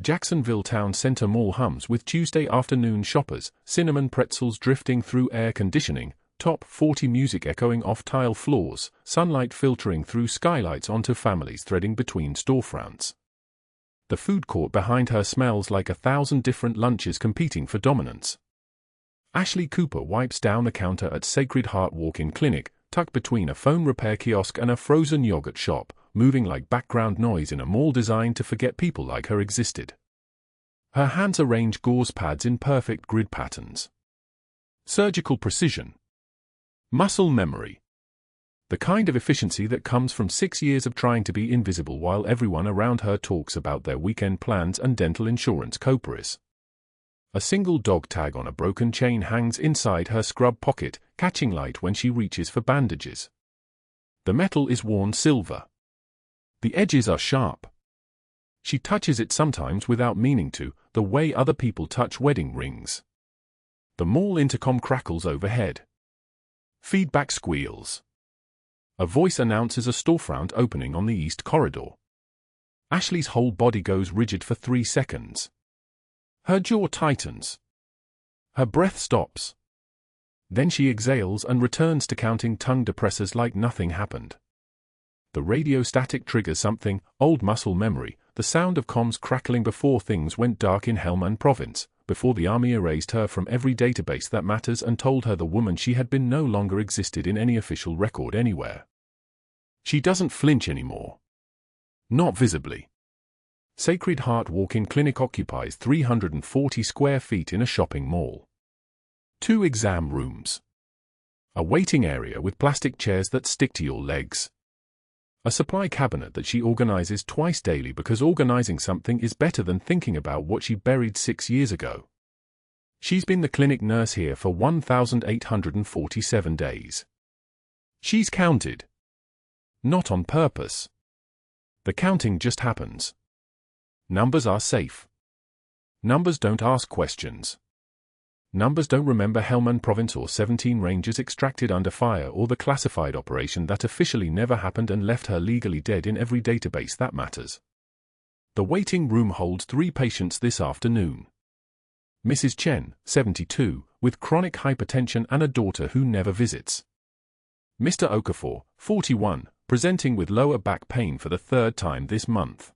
Jacksonville Town Center Mall hums with Tuesday afternoon shoppers, cinnamon pretzels drifting through air conditioning, top 40 music echoing off tile floors, sunlight filtering through skylights onto families threading between storefronts. The food court behind her smells like 1,000 different lunches competing for dominance. Ashley Cooper wipes down the counter at Sacred Heart Walk-in Clinic, tucked between a phone repair kiosk and a frozen yogurt shop, moving like background noise in a mall designed to forget people like her existed. Her hands arrange gauze pads in perfect grid patterns. Surgical precision. Muscle memory. The kind of efficiency that comes from 6 years of trying to be invisible while everyone around her talks about their weekend plans and dental insurance copays. A single dog tag on a broken chain hangs inside her scrub pocket, catching light when she reaches for bandages. The metal is worn silver. The edges are sharp. She touches it sometimes without meaning to, the way other people touch wedding rings. The mall intercom crackles overhead. Feedback squeals. A voice announces a storefront opening on the east corridor. Ashley's whole body goes rigid for 3 seconds. Her jaw tightens. Her breath stops. Then she exhales and returns to counting tongue depressors like nothing happened. The radio static triggers something, old muscle memory, the sound of comms crackling before things went dark in Helmand Province, before the army erased her from every database that matters and told her the woman she had been no longer existed in any official record anywhere. She doesn't flinch anymore. Not visibly. Sacred Heart Walk-in Clinic occupies 340 square feet in a shopping mall. 2 exam rooms. A waiting area with plastic chairs that stick to your legs. A supply cabinet that she organizes twice daily because organizing something is better than thinking about what she buried 6 years ago. She's been the clinic nurse here for 1,847 days. She's counted. Not on purpose. The counting just happens. Numbers are safe. Numbers don't ask questions. Numbers don't remember Helmand Province or 17 rangers extracted under fire or the classified operation that officially never happened and left her legally dead in every database that matters. The waiting room holds 3 patients this afternoon. Mrs. Chen, 72, with chronic hypertension and a daughter who never visits. Mr. Okafor, 41, presenting with lower back pain for the 3rd time this month.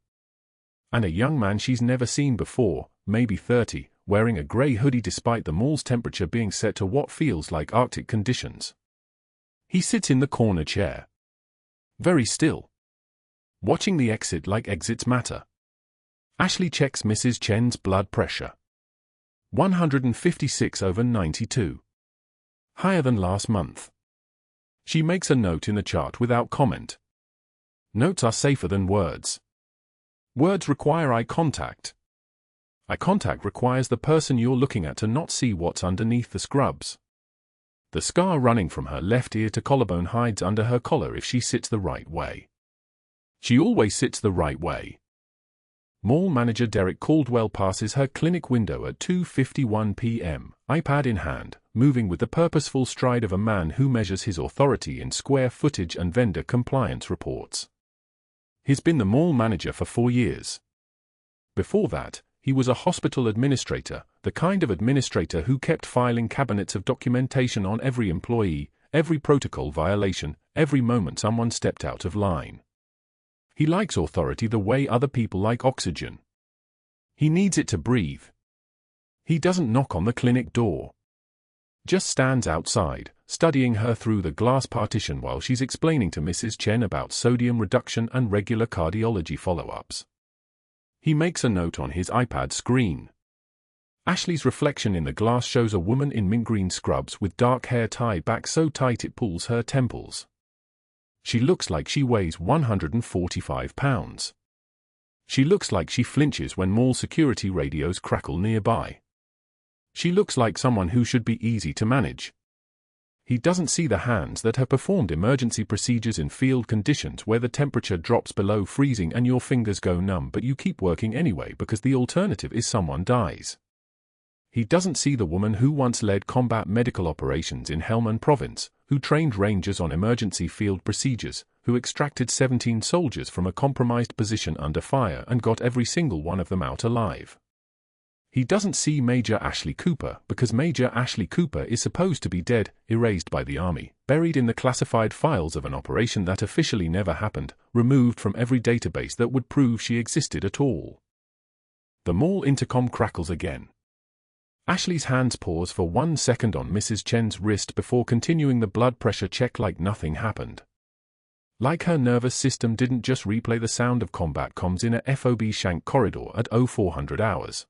And a young man she's never seen before, maybe 30, wearing a grey hoodie despite the mall's temperature being set to what feels like Arctic conditions. He sits in the corner chair. Very still. Watching the exit like exits matter. Ashley checks Mrs. Chen's blood pressure. 156/92. Higher than last month. She makes a note in the chart without comment. Notes are safer than words. Words require eye contact. Eye contact requires the person you're looking at to not see what's underneath the scrubs. The scar running from her left ear to collarbone hides under her collar if she sits the right way. She always sits the right way. Mall manager Derek Caldwell passes her clinic window at 2:51 p.m., iPad in hand, moving with the purposeful stride of a man who measures his authority in square footage and vendor compliance reports. He's been the mall manager for 4 years. Before that, he was a hospital administrator, the kind of administrator who kept filing cabinets of documentation on every employee, every protocol violation, every moment someone stepped out of line. He likes authority the way other people like oxygen. He needs it to breathe. He doesn't knock on the clinic door. Just stands outside, studying her through the glass partition while she's explaining to Mrs. Chen about sodium reduction and regular cardiology follow-ups. He makes a note on his iPad screen. Ashley's reflection in the glass shows a woman in mint green scrubs with dark hair tied back so tight it pulls her temples. She looks like she weighs 145 pounds. She looks like she flinches when mall security radios crackle nearby. She looks like someone who should be easy to manage. He doesn't see the hands that have performed emergency procedures in field conditions where the temperature drops below freezing and your fingers go numb but you keep working anyway because the alternative is someone dies. He doesn't see the woman who once led combat medical operations in Helmand Province, who trained rangers on emergency field procedures, who extracted 17 soldiers from a compromised position under fire and got every single one of them out alive. He doesn't see Major Ashley Cooper because Major Ashley Cooper is supposed to be dead, erased by the army, buried in the classified files of an operation that officially never happened, removed from every database that would prove she existed at all. The mall intercom crackles again. Ashley's hands pause for 1 second on Mrs. Chen's wrist before continuing the blood pressure check like nothing happened. Like her nervous system didn't just replay the sound of combat comms in a FOB Shank corridor at 0400 hours.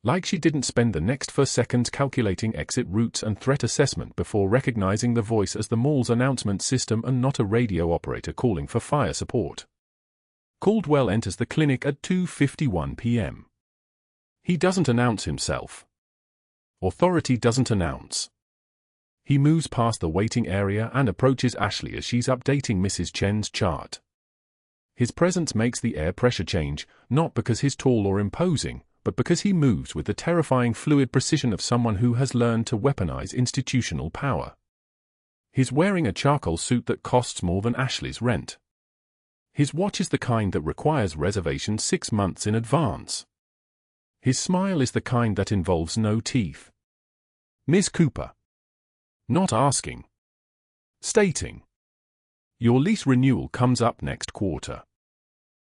Like she didn't spend the next 4 seconds calculating exit routes and threat assessment before recognizing the voice as the mall's announcement system and not a radio operator calling for fire support. Caldwell enters the clinic at 2:51 p.m. He doesn't announce himself. Authority doesn't announce. He moves past the waiting area and approaches Ashley as she's updating Mrs. Chen's chart. His presence makes the air pressure change, not because he's tall or imposing, but because he moves with the terrifying fluid precision of someone who has learned to weaponize institutional power. He's wearing a charcoal suit that costs more than Ashley's rent. His watch is the kind that requires reservation 6 months in advance. His smile is the kind that involves no teeth. Ms. Cooper. Not asking. Stating. Your lease renewal comes up next quarter.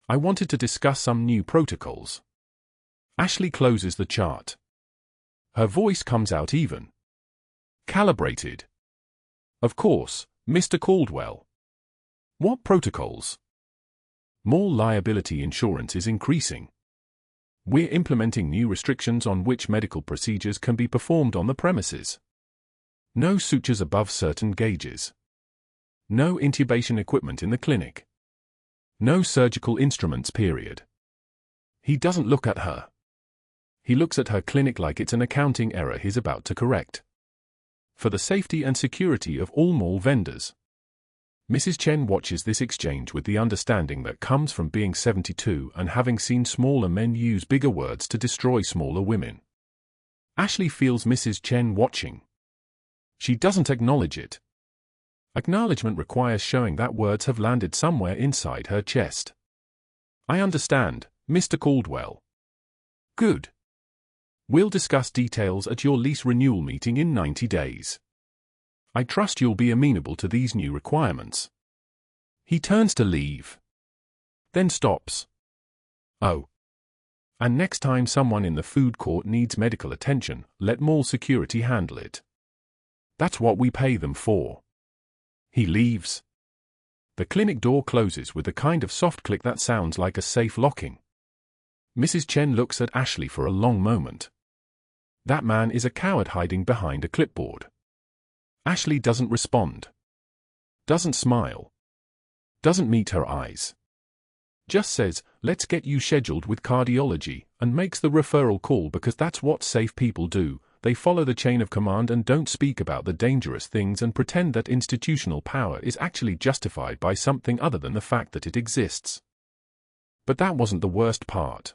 I wanted to discuss some new protocols. Ashley closes the chart. Her voice comes out even. Calibrated. Of course, Mr. Caldwell. What protocols? Mall liability insurance is increasing. We're implementing new restrictions on which medical procedures can be performed on the premises. No sutures above certain gauges. No intubation equipment in the clinic. No surgical instruments, period. He doesn't look at her. He looks at her clinic like it's an accounting error he's about to correct. For the safety and security of all mall vendors. Mrs. Chen watches this exchange with the understanding that comes from being 72 and having seen smaller men use bigger words to destroy smaller women. Ashley feels Mrs. Chen watching. She doesn't acknowledge it. Acknowledgement requires showing that words have landed somewhere inside her chest. I understand, Mr. Caldwell. Good. We'll discuss details at your lease renewal meeting in 90 days. I trust you'll be amenable to these new requirements. He turns to leave. Then stops. Oh. And next time someone in the food court needs medical attention, let mall security handle it. That's what we pay them for. He leaves. The clinic door closes with the kind of soft click that sounds like a safe locking. Mrs. Chen looks at Ashley for a long moment. That man is a coward hiding behind a clipboard. Ashley doesn't respond. Doesn't smile. Doesn't meet her eyes. Just says, let's get you scheduled with cardiology, and makes the referral call because that's what safe people do. They follow the chain of command and don't speak about the dangerous things and pretend that institutional power is actually justified by something other than the fact that it exists. But that wasn't the worst part.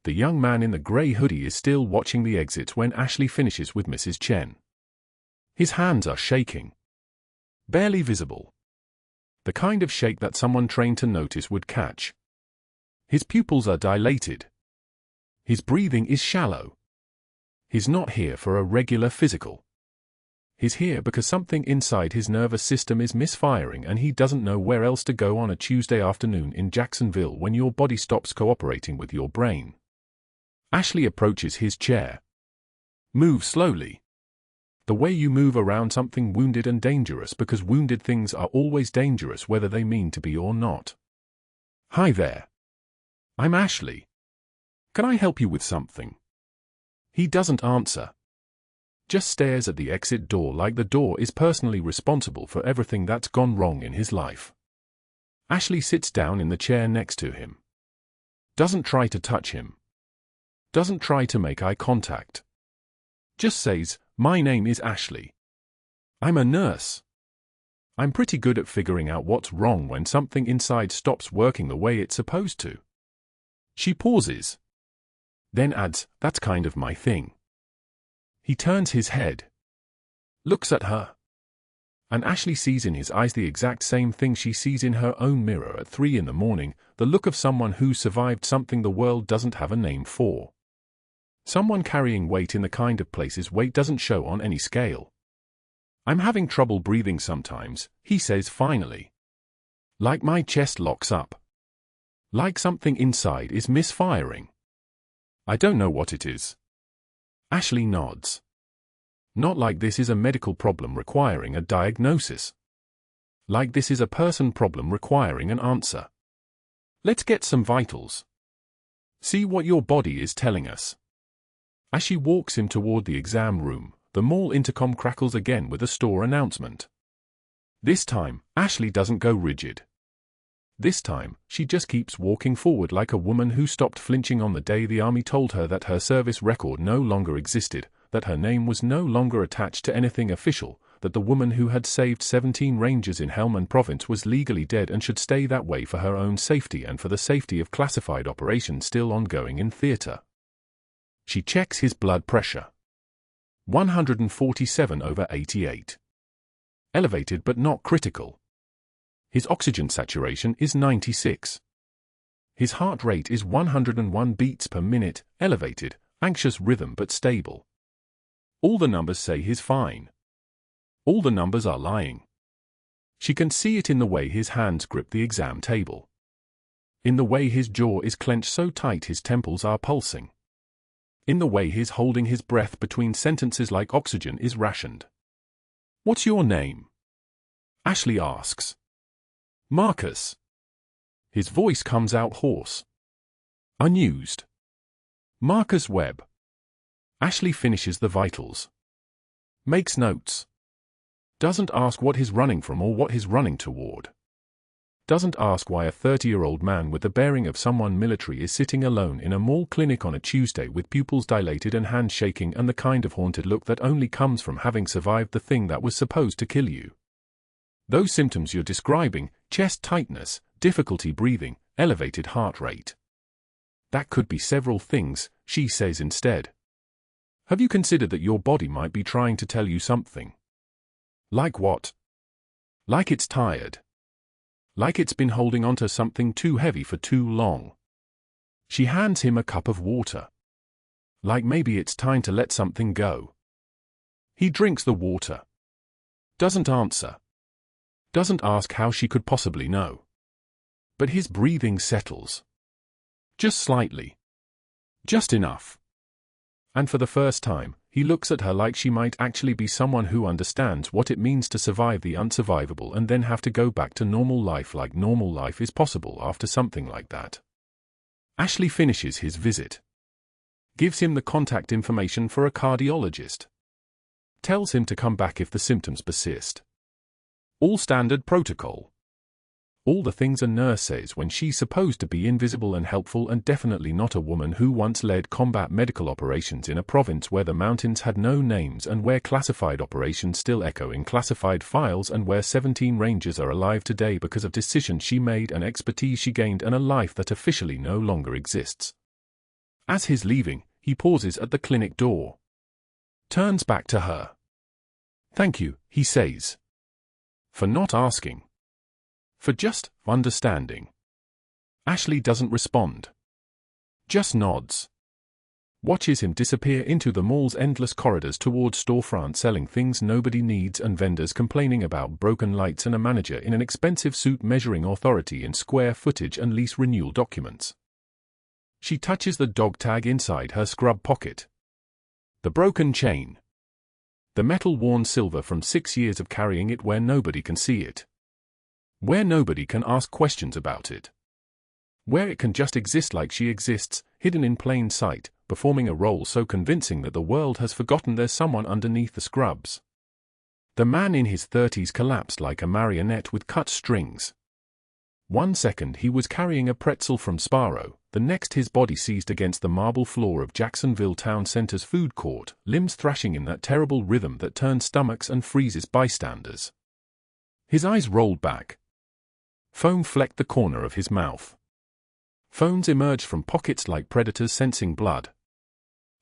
The young man in the grey hoodie is still watching the exits when Ashley finishes with Mrs. Chen. His hands are shaking. Barely visible. The kind of shake that someone trained to notice would catch. His pupils are dilated. His breathing is shallow. He's not here for a regular physical. He's here because something inside his nervous system is misfiring and he doesn't know where else to go on a Tuesday afternoon in Jacksonville when your body stops cooperating with your brain. Ashley approaches his chair. Move slowly. The way you move around something wounded and dangerous because wounded things are always dangerous whether they mean to be or not. Hi there. I'm Ashley. Can I help you with something? He doesn't answer. Just stares at the exit door like the door is personally responsible for everything that's gone wrong in his life. Ashley sits down in the chair next to him. Doesn't try to touch him. Doesn't try to make eye contact. Just says, my name is Ashley. I'm a nurse. I'm pretty good at figuring out what's wrong when something inside stops working the way it's supposed to. She pauses. Then adds, that's kind of my thing. He turns his head. Looks at her. And Ashley sees in his eyes the exact same thing she sees in her own mirror at 3 in the morning, the look of someone who survived something the world doesn't have a name for. Someone carrying weight in the kind of places weight doesn't show on any scale. I'm having trouble breathing sometimes, he says finally. Like my chest locks up. Like something inside is misfiring. I don't know what it is. Ashley nods. Not like this is a medical problem requiring a diagnosis. Like this is a person problem requiring an answer. Let's get some vitals. See what your body is telling us. As she walks him toward the exam room, the mall intercom crackles again with a store announcement. This time, Ashley doesn't go rigid. This time, she just keeps walking forward like a woman who stopped flinching on the day the army told her that her service record no longer existed, that her name was no longer attached to anything official, that the woman who had saved 17 Rangers in Helmand Province was legally dead and should stay that way for her own safety and for the safety of classified operations still ongoing in theater. She checks his blood pressure. 147/88. Elevated but not critical. His oxygen saturation is 96. His heart rate is 101 beats per minute, elevated, anxious rhythm but stable. All the numbers say he's fine. All the numbers are lying. She can see it in the way his hands grip the exam table. In the way his jaw is clenched so tight his temples are pulsing. In the way he's holding his breath between sentences like oxygen is rationed. What's your name? Ashley asks. Marcus. His voice comes out hoarse. Unused. Marcus Webb. Ashley finishes the vitals. Makes notes. Doesn't ask what he's running from or what he's running toward. Doesn't ask why a 30-year-old man with the bearing of someone military is sitting alone in a mall clinic on a Tuesday with pupils dilated and hands shaking and the kind of haunted look that only comes from having survived the thing that was supposed to kill you. Those symptoms you're describing, chest tightness, difficulty breathing, elevated heart rate. That could be several things, she says instead. Have you considered that your body might be trying to tell you something? Like what? Like it's tired. Like it's been holding onto something too heavy for too long. She hands him a cup of water. Like maybe it's time to let something go. He drinks the water. Doesn't answer. Doesn't ask how she could possibly know. But his breathing settles. Just slightly. Just enough. And for the first time, he looks at her like she might actually be someone who understands what it means to survive the unsurvivable and then have to go back to normal life like normal life is possible after something like that. Ashley finishes his visit. Gives him the contact information for a cardiologist. Tells him to come back if the symptoms persist. All standard protocol. All the things a nurse says when she's supposed to be invisible and helpful and definitely not a woman who once led combat medical operations in a province where the mountains had no names and where classified operations still echo in classified files and where 17 Rangers are alive today because of decisions she made and expertise she gained and a life that officially no longer exists. As he's leaving, he pauses at the clinic door. Turns back to her. Thank you, he says. For not asking. For just understanding. Ashley doesn't respond. Just nods. Watches him disappear into the mall's endless corridors towards storefronts selling things nobody needs and vendors complaining about broken lights and a manager in an expensive suit measuring authority in square footage and lease renewal documents. She touches the dog tag inside her scrub pocket. The broken chain. The metal worn silver from 6 years of carrying it where nobody can see it. Where nobody can ask questions about it. Where it can just exist like she exists, hidden in plain sight, performing a role so convincing that the world has forgotten there's someone underneath the scrubs. The man in his 30s collapsed like a marionette with cut strings. 1 second he was carrying a pretzel from Sparrow, the next his body seized against the marble floor of Jacksonville Town Center's food court, limbs thrashing in that terrible rhythm that turns stomachs and freezes bystanders. His eyes rolled back. Foam flecked the corner of his mouth. Phones emerged from pockets like predators sensing blood.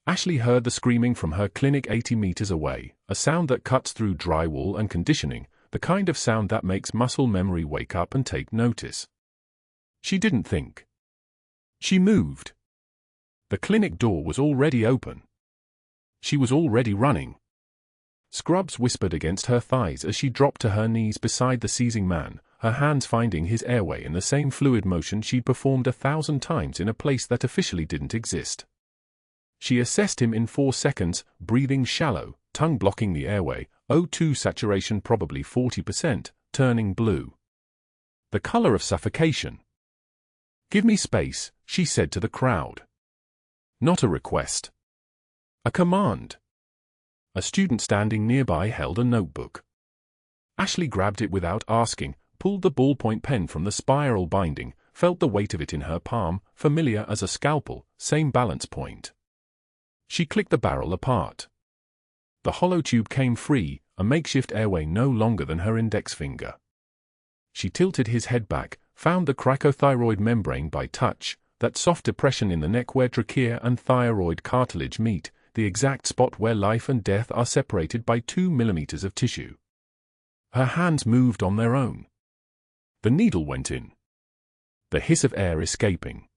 Ashley heard the screaming from her clinic 80 meters away, a sound that cuts through drywall and conditioning, the kind of sound that makes muscle memory wake up and take notice. She didn't think. She moved. The clinic door was already open. She was already running. Scrubs whispered against her thighs as she dropped to her knees beside the seizing man, her hands finding his airway in the same fluid motion she'd performed 1,000 times in a place that officially didn't exist. She assessed him in 4 seconds, breathing shallow, tongue blocking the airway, O2 saturation probably 40%, turning blue. The color of suffocation. "Give me space," she said to the crowd. Not a request. A command. A student standing nearby held a notebook. Ashley grabbed it without asking, pulled the ballpoint pen from the spiral binding, felt the weight of it in her palm, familiar as a scalpel, same balance point. She clicked the barrel apart. The hollow tube came free, a makeshift airway no longer than her index finger. She tilted his head back, found the cricothyroid membrane by touch, that soft depression in the neck where trachea and thyroid cartilage meet, the exact spot where life and death are separated by 2 millimeters of tissue. Her hands moved on their own. The needle went in. The hiss of air escaping.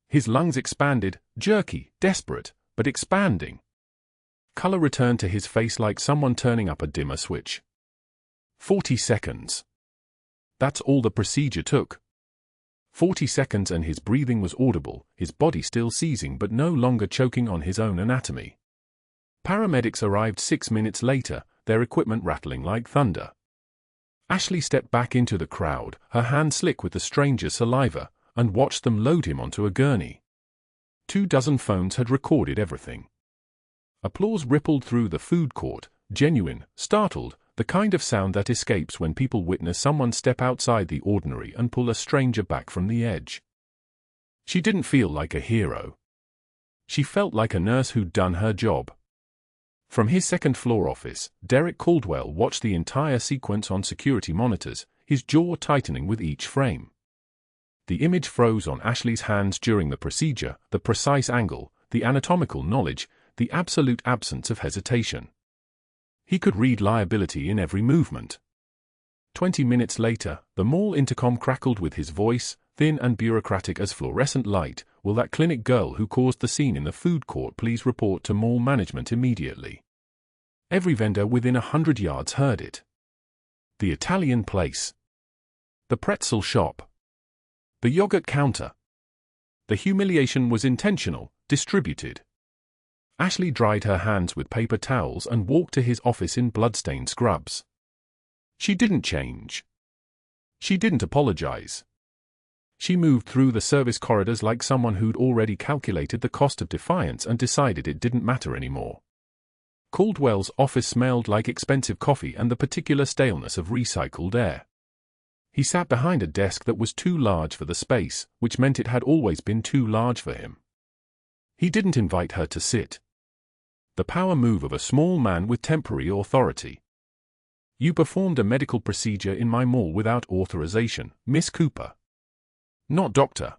His lungs expanded, jerky, desperate, but expanding. Color returned to his face like someone turning up a dimmer switch. 40 seconds. That's all the procedure took. 40 seconds and his breathing was audible, his body still seizing but no longer choking on his own anatomy. Paramedics arrived 6 minutes later, their equipment rattling like thunder. Ashley stepped back into the crowd, her hands slick with the stranger's saliva, and watched them load him onto a gurney. 24 phones had recorded everything. Applause rippled through the food court, genuine, startled, the kind of sound that escapes when people witness someone step outside the ordinary and pull a stranger back from the edge. She didn't feel like a hero. She felt like a nurse who'd done her job. From his second-floor office, Derek Caldwell watched the entire sequence on security monitors, his jaw tightening with each frame. The image froze on Ashley's hands during the procedure, the precise angle, the anatomical knowledge, the absolute absence of hesitation. He could read liability in every movement. 20 minutes later, the mall intercom crackled with his voice, thin and bureaucratic as fluorescent light. "Will that clinic girl who caused the scene in the food court please report to mall management immediately?" Every vendor within 100 yards heard it. The Italian place. The pretzel shop. The yogurt counter. The humiliation was intentional, distributed. Ashley dried her hands with paper towels and walked to his office in bloodstained scrubs. She didn't change. She didn't apologize. She moved through the service corridors like someone who'd already calculated the cost of defiance and decided it didn't matter anymore. Caldwell's office smelled like expensive coffee and the particular staleness of recycled air. He sat behind a desk that was too large for the space, which meant it had always been too large for him. He didn't invite her to sit. The power move of a small man with temporary authority. "You performed a medical procedure in my mall without authorization, Miss Cooper." Not doctor.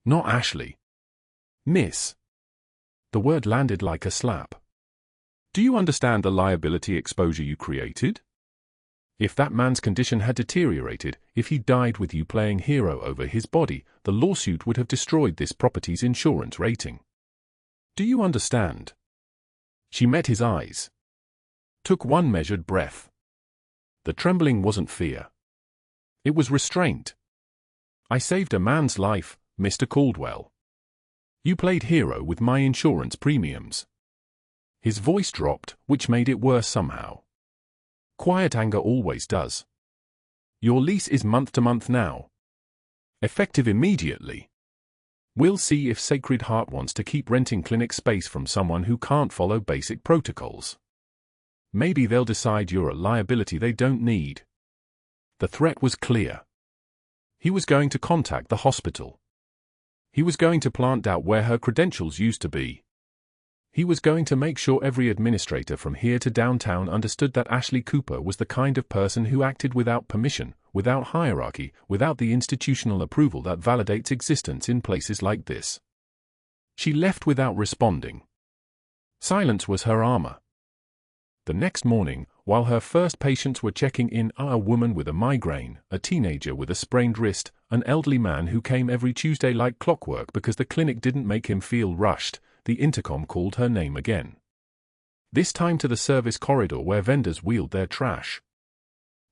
Not Ashley. Miss. The word landed like a slap. "Do you understand the liability exposure you created? If that man's condition had deteriorated, if he died with you playing hero over his body, the lawsuit would have destroyed this property's insurance rating. Do you understand?" She met his eyes. Took one measured breath. The trembling wasn't fear. It was restraint. "I saved a man's life, Mr. Caldwell. You played hero with my insurance premiums." His voice dropped, which made it worse somehow. Quiet anger always does. "Your lease is month to month now. Effective immediately. We'll see if Sacred Heart wants to keep renting clinic space from someone who can't follow basic protocols. Maybe they'll decide you're a liability they don't need." The threat was clear. He was going to contact the hospital. He was going to plant doubt where her credentials used to be. He was going to make sure every administrator from here to downtown understood that Ashley Cooper was the kind of person who acted without permission, without hierarchy, without the institutional approval that validates existence in places like this. She left without responding. Silence was her armor. The next morning, while her first patients were checking in, a woman with a migraine, a teenager with a sprained wrist, an elderly man who came every Tuesday like clockwork because the clinic didn't make him feel rushed, the intercom called her name again. This time to the service corridor where vendors wheeled their trash.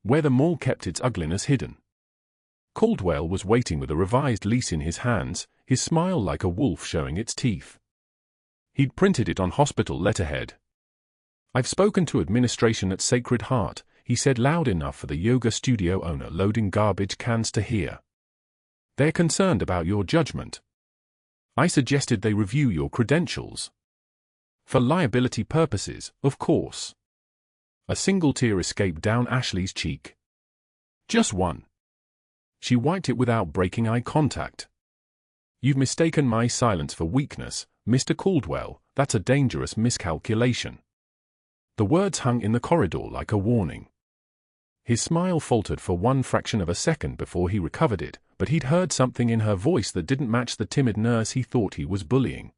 Where the mall kept its ugliness hidden. Caldwell was waiting with a revised lease in his hands, his smile like a wolf showing its teeth. He'd printed it on hospital letterhead. "I've spoken to administration at Sacred Heart," he said loud enough for the yoga studio owner loading garbage cans to hear. "They're concerned about your judgment. I suggested they review your credentials. For liability purposes, of course." A single tear escaped down Ashley's cheek. Just one. She wiped it without breaking eye contact. "You've mistaken my silence for weakness, Mr. Caldwell. That's a dangerous miscalculation." The words hung in the corridor like a warning. His smile faltered for one fraction of a second before he recovered it, but he'd heard something in her voice that didn't match the timid nurse he thought he was bullying.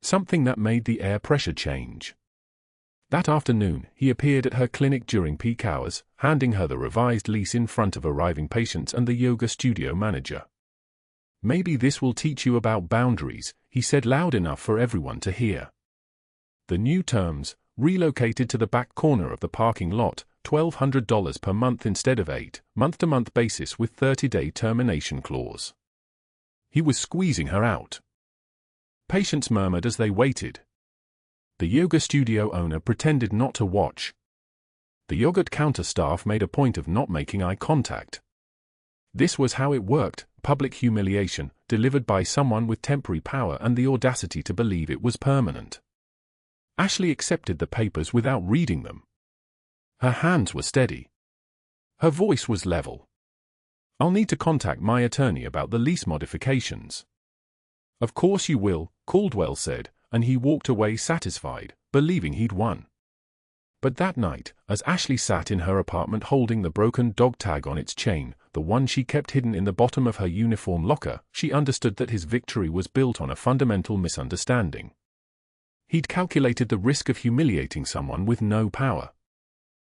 Something that made the air pressure change. That afternoon, he appeared at her clinic during peak hours, handing her the revised lease in front of arriving patients and the yoga studio manager. "Maybe this will teach you about boundaries," he said loud enough for everyone to hear. The new terms: relocated to the back corner of the parking lot, $1,200 per month instead of $8, month-to-month basis with 30-day termination clause. He was squeezing her out. Patients murmured as they waited. The yoga studio owner pretended not to watch. The yogurt counter staff made a point of not making eye contact. This was how it worked: public humiliation, delivered by someone with temporary power and the audacity to believe it was permanent. Ashley accepted the papers without reading them. Her hands were steady. Her voice was level. "I'll need to contact my attorney about the lease modifications." "Of course you will," Caldwell said, and he walked away satisfied, believing he'd won. But that night, as Ashley sat in her apartment holding the broken dog tag on its chain, the one she kept hidden in the bottom of her uniform locker, she understood that his victory was built on a fundamental misunderstanding. He'd calculated the risk of humiliating someone with no power.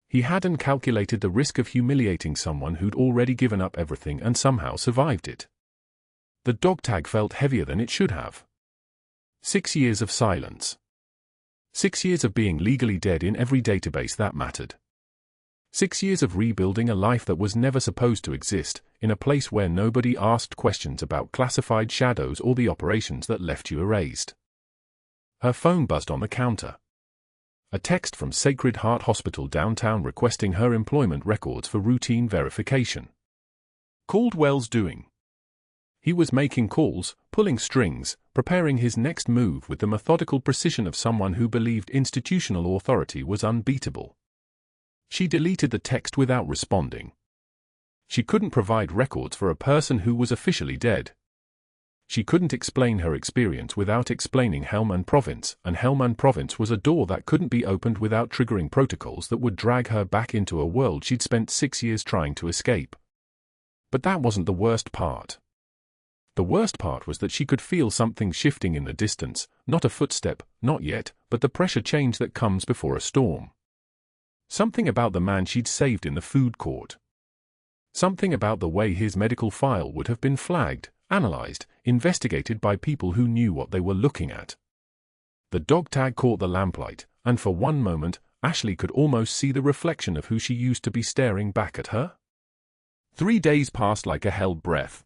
He hadn't calculated the risk of humiliating someone who'd already given up everything and somehow survived it. The dog tag felt heavier than it should have. 6 years of silence. 6 years of being legally dead in every database that mattered. 6 years of rebuilding a life that was never supposed to exist, in a place where nobody asked questions about classified shadows or the operations that left you erased. Her phone buzzed on the counter. A text from Sacred Heart Hospital downtown requesting her employment records for routine verification. Caldwell's doing. He was making calls, pulling strings, preparing his next move with the methodical precision of someone who believed institutional authority was unbeatable. She deleted the text without responding. She couldn't provide records for a person who was officially dead. She couldn't explain her experience without explaining Helmand Province, and Helmand Province was a door that couldn't be opened without triggering protocols that would drag her back into a world she'd spent 6 years trying to escape. But that wasn't the worst part. The worst part was that she could feel something shifting in the distance, not a footstep, not yet, but the pressure change that comes before a storm. Something about the man she'd saved in the food court. Something about the way his medical file would have been flagged, analyzed, investigated by people who knew what they were looking at. The dog tag caught the lamplight, and for one moment, Ashley could almost see the reflection of who she used to be staring back at her. 3 days passed like a held breath.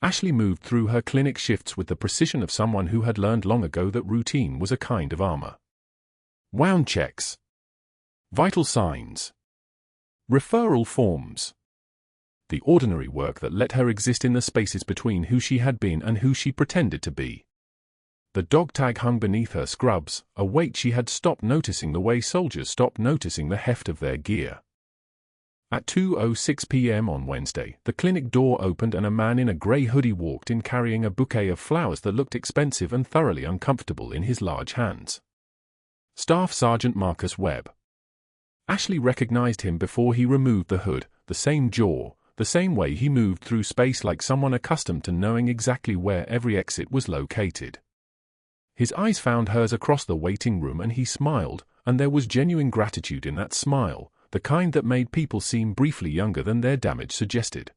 Ashley moved through her clinic shifts with the precision of someone who had learned long ago that routine was a kind of armor. Wound checks. Vital signs. Referral forms. The ordinary work that let her exist in the spaces between who she had been and who she pretended to be. The dog tag hung beneath her scrubs, a weight she had stopped noticing the way soldiers stopped noticing the heft of their gear. At 2:06 p.m. on Wednesday, the clinic door opened and a man in a grey hoodie walked in carrying a bouquet of flowers that looked expensive and thoroughly uncomfortable in his large hands. Staff Sergeant Marcus Webb. Ashley recognized him before he removed the hood, the same jaw, the same way he moved through space like someone accustomed to knowing exactly where every exit was located. His eyes found hers across the waiting room and he smiled, and there was genuine gratitude in that smile, the kind that made people seem briefly younger than their damage suggested.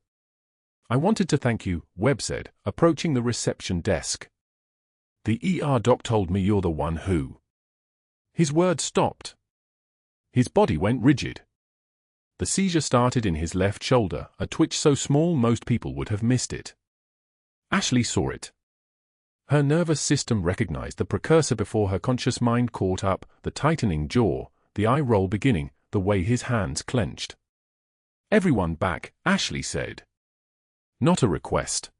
"I wanted to thank you," Webb said, approaching the reception desk. "The ER doc told me you're the one who—" His words stopped. His body went rigid. The seizure started in his left shoulder, a twitch so small most people would have missed it. Ashley saw it. Her nervous system recognized the precursor before her conscious mind caught up, the tightening jaw, the eye roll beginning, the way his hands clenched. "Everyone back," Ashley said. Not a request.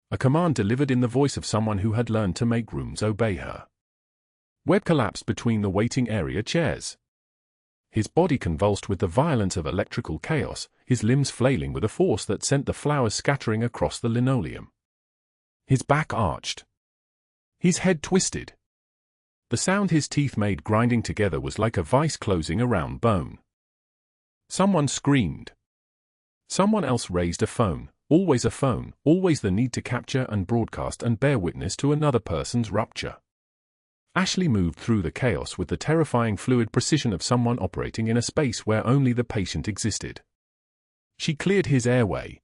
A command delivered in the voice of someone who had learned to make rooms obey her. Webb collapsed between the waiting area chairs. His body convulsed with the violence of electrical chaos, his limbs flailing with a force that sent the flowers scattering across the linoleum. His back arched. His head twisted. The sound his teeth made grinding together was like a vice closing around bone. Someone screamed. Someone else raised a phone, always a phone, always the need to capture and broadcast and bear witness to another person's rupture. Ashley moved through the chaos with the terrifying fluid precision of someone operating in a space where only the patient existed. She cleared his airway.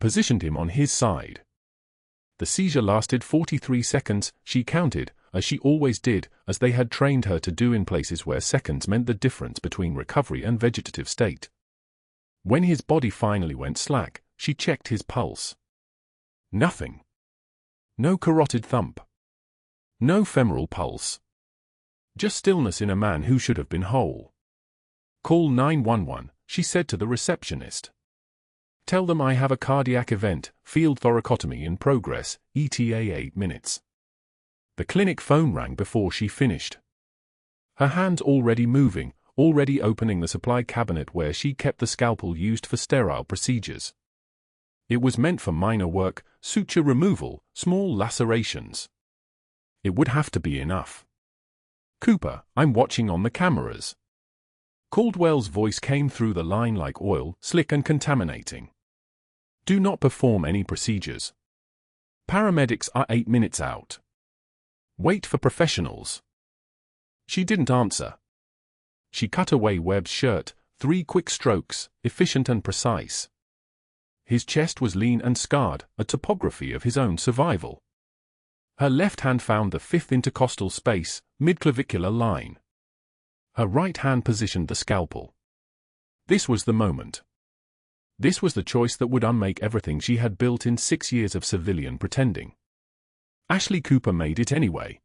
Positioned him on his side. The seizure lasted 43 seconds, she counted, as she always did, as they had trained her to do in places where seconds meant the difference between recovery and vegetative state. When his body finally went slack, she checked his pulse. Nothing. No carotid thump. No femoral pulse. Just stillness in a man who should have been whole. "Call 911, she said to the receptionist. "Tell them I have a cardiac event, field thoracotomy in progress, ETA 8 minutes. The clinic phone rang before she finished. Her hands already moving, already opening the supply cabinet where she kept the scalpel used for sterile procedures. It was meant for minor work, suture removal, small lacerations. It would have to be enough. "Cooper, I'm watching on the cameras." Caldwell's voice came through the line like oil, slick and contaminating. "Do not perform any procedures. Paramedics are 8 minutes out. Wait for professionals." She didn't answer. She cut away Webb's shirt, 3 quick strokes, efficient and precise. His chest was lean and scarred, a topography of his own survival. Her left hand found the 5th intercostal space, midclavicular line. Her right hand positioned the scalpel. This was the moment. This was the choice that would unmake everything she had built in 6 years of civilian pretending. Ashley Cooper made it anyway.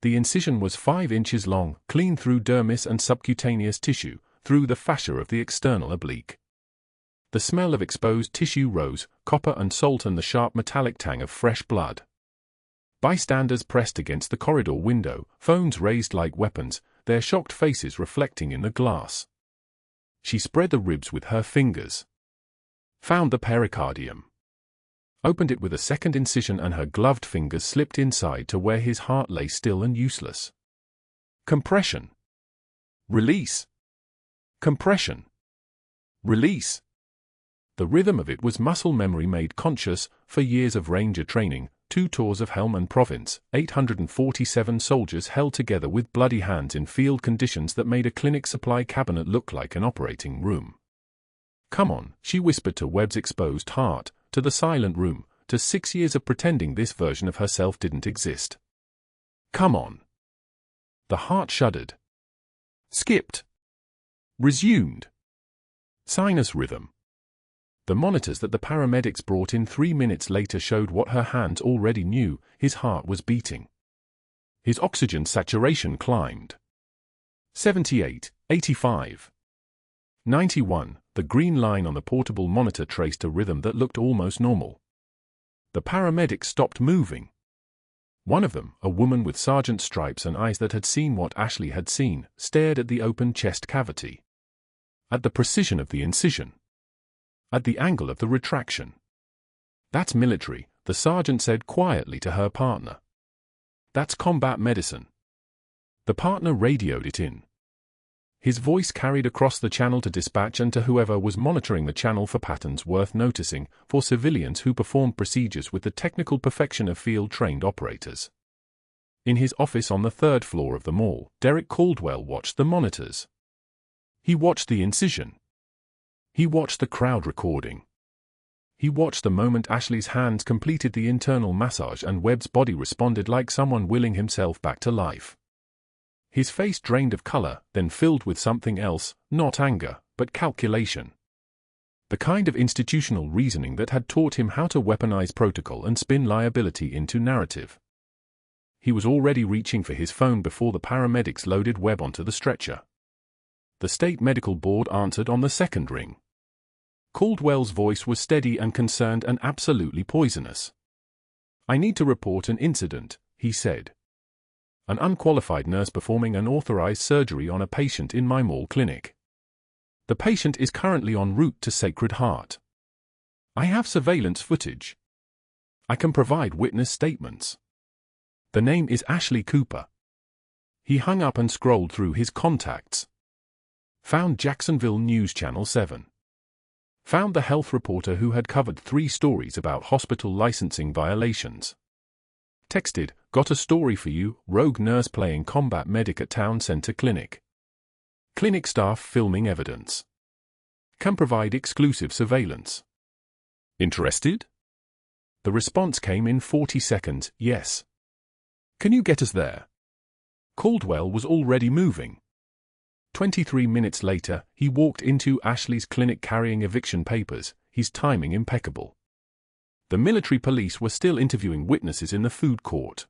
The incision was 5 inches long, clean through dermis and subcutaneous tissue, through the fascia of the external oblique. The smell of exposed tissue rose, copper and salt and the sharp metallic tang of fresh blood. Bystanders pressed against the corridor window, phones raised like weapons, their shocked faces reflecting in the glass. She spread the ribs with her fingers. Found the pericardium. Opened it with a second incision and her gloved fingers slipped inside to where his heart lay still and useless. Compression. Release. Compression. Release. The rhythm of it was muscle memory made conscious, for years of ranger training, 2 tours of Helmand Province, 847 soldiers held together with bloody hands in field conditions that made a clinic supply cabinet look like an operating room. "Come on," she whispered to Webb's exposed heart, to the silent room, to 6 years of pretending this version of herself didn't exist. "Come on." The heart shuddered. Skipped. Resumed. Sinus rhythm. The monitors that the paramedics brought in 3 minutes later showed what her hands already knew: his heart was beating. His oxygen saturation climbed. 78, 85. 91, the green line on the portable monitor traced a rhythm that looked almost normal. The paramedics stopped moving. One of them, a woman with sergeant stripes and eyes that had seen what Ashley had seen, stared at the open chest cavity. At the precision of the incision. At the angle of the retraction. "That's military," the sergeant said quietly to her partner. "That's combat medicine." The partner radioed it in. His voice carried across the channel to dispatch and to whoever was monitoring the channel for patterns worth noticing, for civilians who performed procedures with the technical perfection of field-trained operators. In his office on the third floor of the mall, Derek Caldwell watched the monitors. He watched the incision. He watched the crowd recording. He watched the moment Ashley's hands completed the internal massage and Webb's body responded like someone willing himself back to life. His face drained of color, then filled with something else, not anger, but calculation. The kind of institutional reasoning that had taught him how to weaponize protocol and spin liability into narrative. He was already reaching for his phone before the paramedics loaded Webb onto the stretcher. The state medical board answered on the second ring. Caldwell's voice was steady and concerned and absolutely poisonous. "I need to report an incident," he said. "An unqualified nurse performing unauthorized surgery on a patient in my mall clinic. The patient is currently en route to Sacred Heart. I have surveillance footage. I can provide witness statements. The name is Ashley Cooper." He hung up and scrolled through his contacts. Found Jacksonville News Channel 7. Found the health reporter who had covered 3 stories about hospital licensing violations. Texted, "Got a story for you, rogue nurse playing combat medic at Town Center Clinic. Clinic staff filming evidence. Can provide exclusive surveillance. Interested?" The response came in 40 seconds, "Yes." "Can you get us there?" Caldwell was already moving. 23 minutes later, he walked into Ashley's clinic carrying eviction papers, his timing impeccable. The military police were still interviewing witnesses in the food court.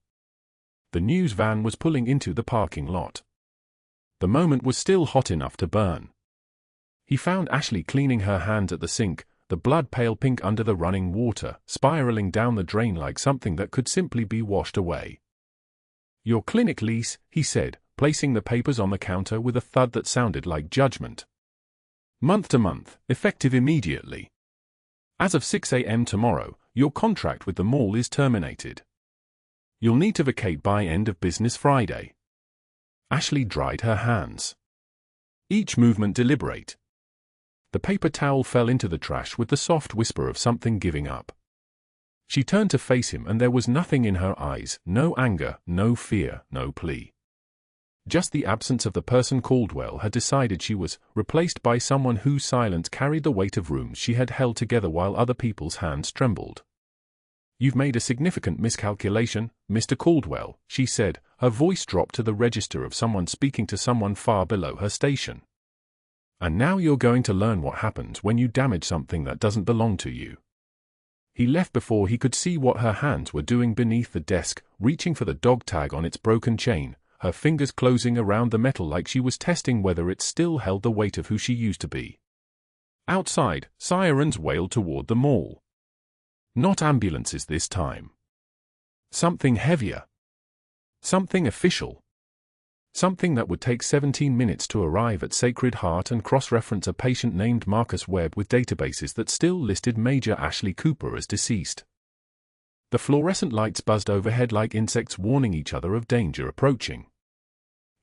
The news van was pulling into the parking lot. The moment was still hot enough to burn. He found Ashley cleaning her hands at the sink, the blood pale pink under the running water, spiraling down the drain like something that could simply be washed away. "Your clinic lease," he said, placing the papers on the counter with a thud that sounded like judgment. "Month to month, effective immediately. As of 6 a.m. tomorrow, your contract with the mall is terminated. You'll need to vacate by end of business Friday." Ashley dried her hands. Each movement deliberate. The paper towel fell into the trash with the soft whisper of something giving up. She turned to face him and there was nothing in her eyes, no anger, no fear, no plea. Just the absence of the person Caldwell had decided she was, replaced by someone whose silence carried the weight of rooms she had held together while other people's hands trembled. "You've made a significant miscalculation, Mr. Caldwell," she said, her voice dropped to the register of someone speaking to someone far below her station. "And now you're going to learn what happens when you damage something that doesn't belong to you." He left before he could see what her hands were doing beneath the desk, reaching for the dog tag on its broken chain, her fingers closing around the metal like she was testing whether it still held the weight of who she used to be. Outside, sirens wailed toward the mall. Not ambulances this time. Something heavier. Something official. Something that would take 17 minutes to arrive at Sacred Heart and cross-reference a patient named Marcus Webb with databases that still listed Major Ashley Cooper as deceased. The fluorescent lights buzzed overhead like insects warning each other of danger approaching.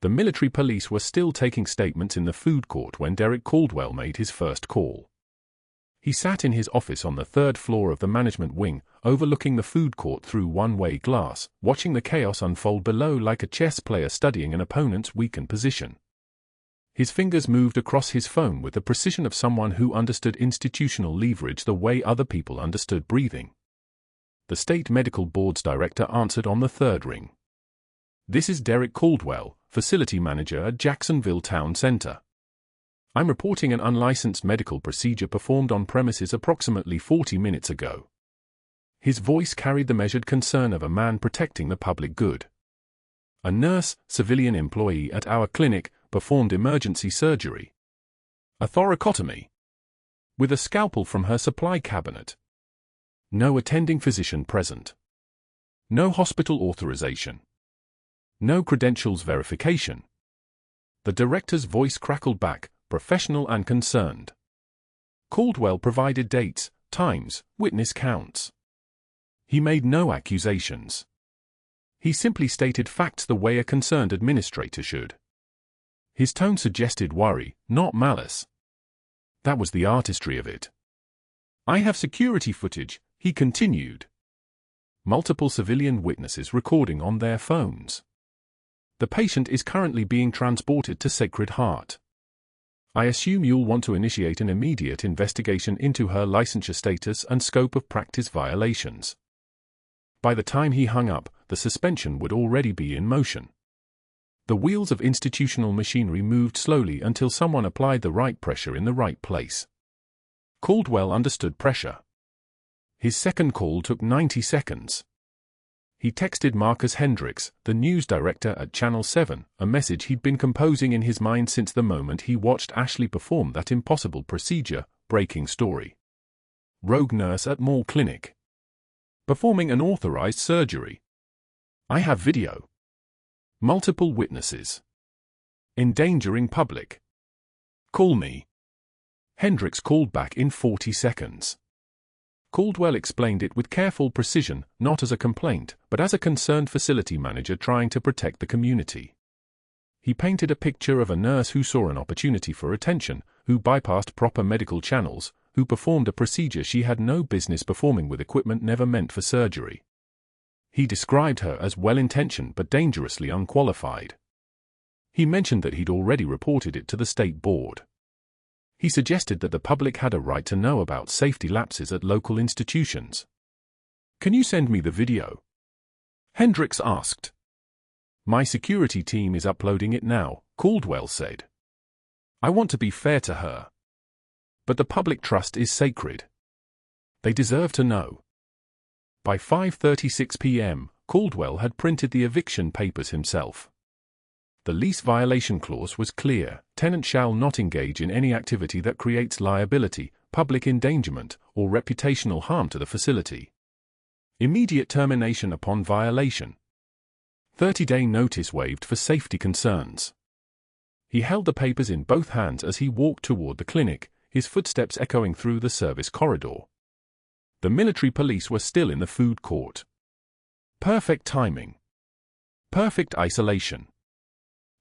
The military police were still taking statements in the food court when Derek Caldwell made his first call. He sat in his office on the third floor of the management wing, overlooking the food court through one-way glass, watching the chaos unfold below like a chess player studying an opponent's weakened position. His fingers moved across his phone with the precision of someone who understood institutional leverage the way other people understood breathing. The state medical board's director answered on the third ring. "This is Derek Caldwell, facility manager at Jacksonville Town Center. I'm reporting an unlicensed medical procedure performed on premises approximately 40 minutes ago." His voice carried the measured concern of a man protecting the public good. "A nurse, civilian employee at our clinic, performed emergency surgery. A thoracotomy. With a scalpel from her supply cabinet. No attending physician present. No hospital authorization. No credentials verification." The director's voice crackled back, professional and concerned. Caldwell provided dates, times, witness counts. He made no accusations. He simply stated facts the way a concerned administrator should. His tone suggested worry, not malice. That was the artistry of it. "I have security footage," he continued. Multiple civilian witnesses recording on their phones. The patient is currently being transported to Sacred Heart. I assume you'll want to initiate an immediate investigation into her licensure status and scope of practice violations. By the time he hung up, the suspension would already be in motion. The wheels of institutional machinery moved slowly until someone applied the right pressure in the right place. Caldwell understood pressure. His second call took 90 seconds. He texted Marcus Hendricks, the news director at Channel 7, a message he'd been composing in his mind since the moment he watched Ashley perform that impossible procedure. Breaking story. Rogue nurse at mall clinic. Performing unauthorized surgery. I have video. Multiple witnesses. Endangering public. Call me. Hendricks called back in 40 seconds. Caldwell explained it with careful precision, not as a complaint, but as a concerned facility manager trying to protect the community. He painted a picture of a nurse who saw an opportunity for attention, who bypassed proper medical channels, who performed a procedure she had no business performing with equipment never meant for surgery. He described her as well-intentioned but dangerously unqualified. He mentioned that he'd already reported it to the state board. He suggested that the public had a right to know about safety lapses at local institutions. Can you send me the video? Hendricks asked. My security team is uploading it now, Caldwell said. I want to be fair to her. But the public trust is sacred. They deserve to know. By 5:36 p.m., Caldwell had printed the eviction papers himself. The lease violation clause was clear: tenant shall not engage in any activity that creates liability, public endangerment, or reputational harm to the facility. Immediate termination upon violation. 30-day notice waived for safety concerns. He held the papers in both hands as he walked toward the clinic, his footsteps echoing through the service corridor. The military police were still in the food court. Perfect timing. Perfect isolation.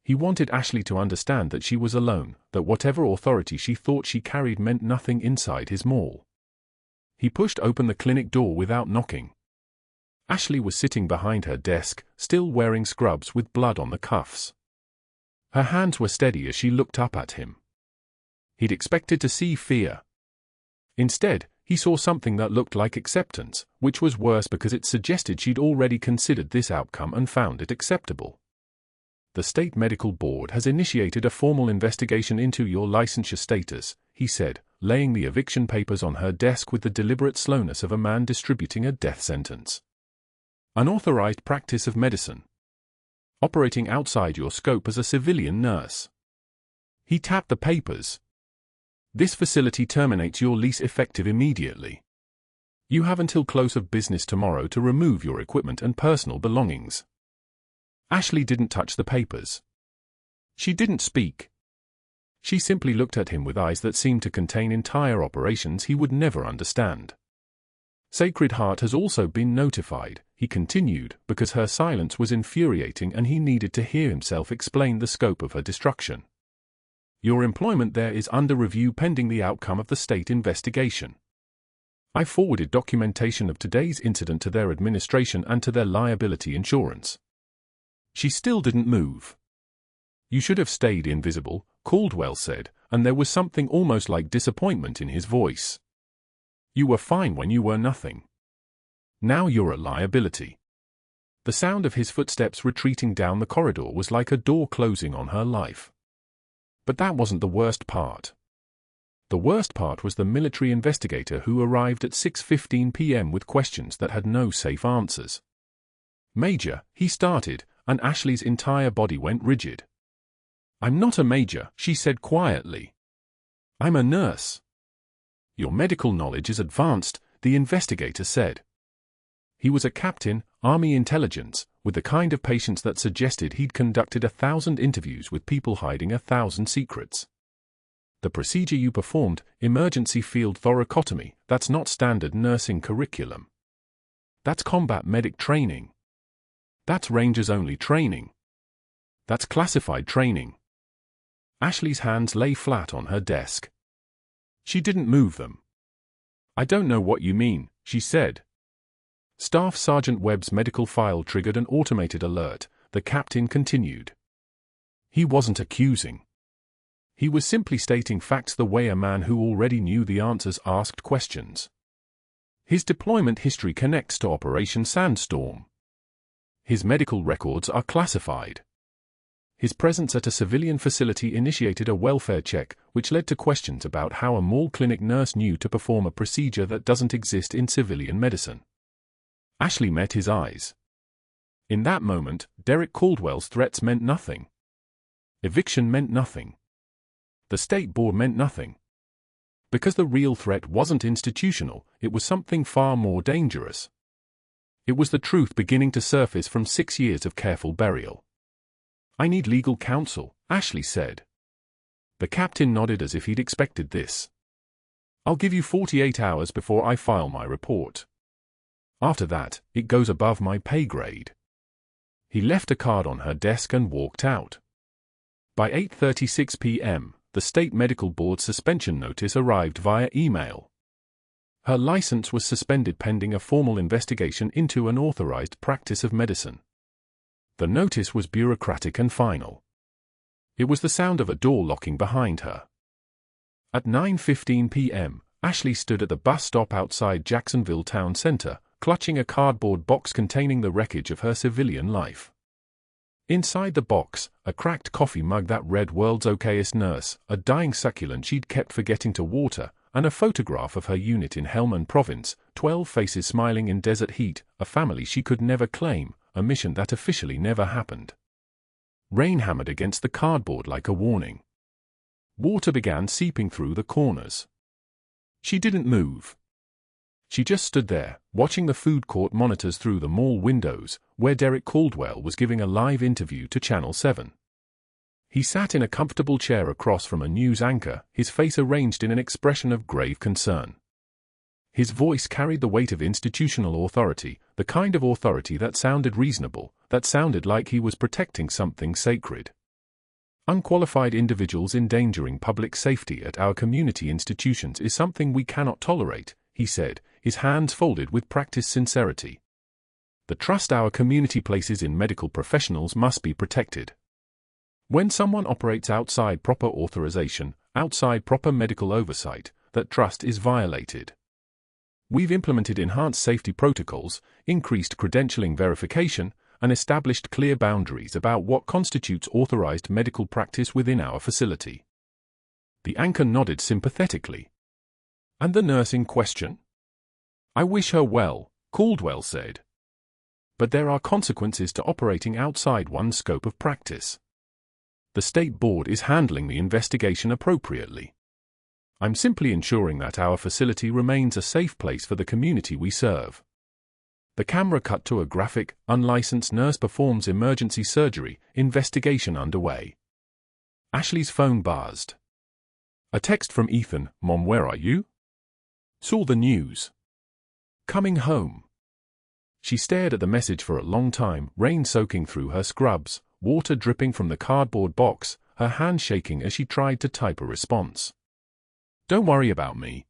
He wanted Ashley to understand that she was alone, that whatever authority she thought she carried meant nothing inside his mall. He pushed open the clinic door without knocking. Ashley was sitting behind her desk, still wearing scrubs with blood on the cuffs. Her hands were steady as she looked up at him. He'd expected to see fear. Instead, he saw something that looked like acceptance, which was worse because it suggested she'd already considered this outcome and found it acceptable. The State Medical Board has initiated a formal investigation into your licensure status, he said, laying the eviction papers on her desk with the deliberate slowness of a man distributing a death sentence. Unauthorized practice of medicine. Operating outside your scope as a civilian nurse. He tapped the papers. This facility terminates your lease effective immediately. You have until close of business tomorrow to remove your equipment and personal belongings. Ashley didn't touch the papers. She didn't speak. She simply looked at him with eyes that seemed to contain entire operations he would never understand. Sacred Heart has also been notified, he continued, because her silence was infuriating and he needed to hear himself explain the scope of her destruction. Your employment there is under review pending the outcome of the state investigation. I forwarded documentation of today's incident to their administration and to their liability insurance. She still didn't move. You should have stayed invisible, Caldwell said, and there was something almost like disappointment in his voice. You were fine when you were nothing. Now you're a liability. The sound of his footsteps retreating down the corridor was like a door closing on her life. But that wasn't the worst part. The worst part was the military investigator who arrived at 6:15 p.m. with questions that had no safe answers. Major, he started, and Ashley's entire body went rigid. I'm not a major, she said quietly. I'm a nurse. Your medical knowledge is advanced, the investigator said. He was a captain, Army intelligence, with the kind of patience that suggested he'd conducted 1,000 interviews with people hiding 1,000 secrets. The procedure you performed, emergency field thoracotomy, that's not standard nursing curriculum. That's combat medic training. That's Rangers-only training. That's classified training. Ashley's hands lay flat on her desk. She didn't move them. I don't know what you mean, she said. Staff Sergeant Webb's medical file triggered an automated alert. The captain continued. He wasn't accusing. He was simply stating facts the way a man who already knew the answers asked questions. His deployment history connects to Operation Sandstorm. His medical records are classified. His presence at a civilian facility initiated a welfare check, which led to questions about how a mall clinic nurse knew to perform a procedure that doesn't exist in civilian medicine. Ashley met his eyes. In that moment, Derek Caldwell's threats meant nothing. Eviction meant nothing. The state board meant nothing. Because the real threat wasn't institutional, it was something far more dangerous. It was the truth beginning to surface from 6 years of careful burial. I need legal counsel, Ashley said. The captain nodded as if he'd expected this. I'll give you 48 hours before I file my report. After that, it goes above my pay grade. He left a card on her desk and walked out. By 8:36 p.m., the State Medical Board suspension notice arrived via email. Her license was suspended pending a formal investigation into an authorized practice of medicine. The notice was bureaucratic and final. It was the sound of a door locking behind her. At 9:15 p.m., Ashley stood at the bus stop outside Jacksonville Town Center, clutching a cardboard box containing the wreckage of her civilian life. Inside the box, a cracked coffee mug that read "World's Okayest Nurse," a dying succulent she'd kept forgetting to water, and a photograph of her unit in Helmand Province, 12 faces smiling in desert heat, a family she could never claim, a mission that officially never happened. Rain hammered against the cardboard like a warning. Water began seeping through the corners. She didn't move. She just stood there, watching the food court monitors through the mall windows, where Derek Caldwell was giving a live interview to Channel 7. He sat in a comfortable chair across from a news anchor, his face arranged in an expression of grave concern. His voice carried the weight of institutional authority, the kind of authority that sounded reasonable, that sounded like he was protecting something sacred. Unqualified individuals endangering public safety at our community institutions is something we cannot tolerate, he said, his hands folded with practiced sincerity. The trust our community places in medical professionals must be protected. When someone operates outside proper authorization, outside proper medical oversight, that trust is violated. We've implemented enhanced safety protocols, increased credentialing verification, and established clear boundaries about what constitutes authorized medical practice within our facility. The anchor nodded sympathetically. And the nurse in question? I wish her well, Caldwell said. But there are consequences to operating outside one's scope of practice. The state board is handling the investigation appropriately. I'm simply ensuring that our facility remains a safe place for the community we serve. The camera cut to a graphic, unlicensed nurse performs emergency surgery, investigation underway. Ashley's phone buzzed. A text from Ethan, Mom, where are you? Saw the news. Coming home. She stared at the message for a long time, rain soaking through her scrubs, water dripping from the cardboard box, her hand shaking as she tried to type a response. Don't worry about me.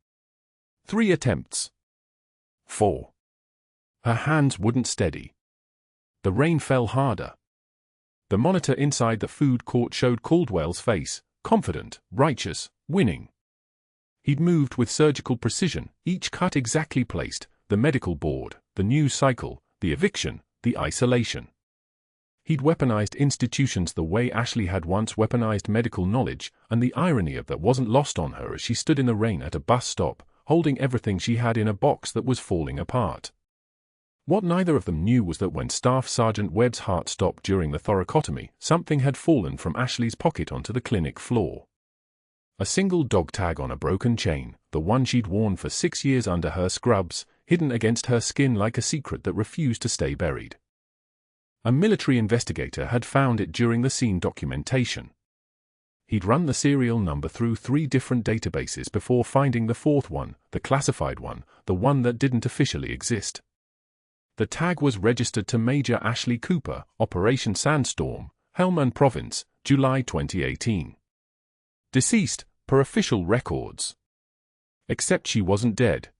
3 attempts. 4. Her hands wouldn't steady. The rain fell harder. The monitor inside the food court showed Caldwell's face, confident, righteous, winning. He'd moved with surgical precision, each cut exactly placed, the medical board, the news cycle, the eviction, the isolation. He'd weaponized institutions the way Ashley had once weaponized medical knowledge, and the irony of that wasn't lost on her as she stood in the rain at a bus stop, holding everything she had in a box that was falling apart. What neither of them knew was that when Staff Sergeant Webb's heart stopped during the thoracotomy, something had fallen from Ashley's pocket onto the clinic floor. A single dog tag on a broken chain, the one she'd worn for 6 years under her scrubs, hidden against her skin like a secret that refused to stay buried. A military investigator had found it during the scene documentation. He'd run the serial number through 3 different databases before finding the 4th one, the classified one, the one that didn't officially exist. The tag was registered to Major Ashley Cooper, Operation Sandstorm, Helmand Province, July 2018. Deceased, per official records. Except she wasn't dead.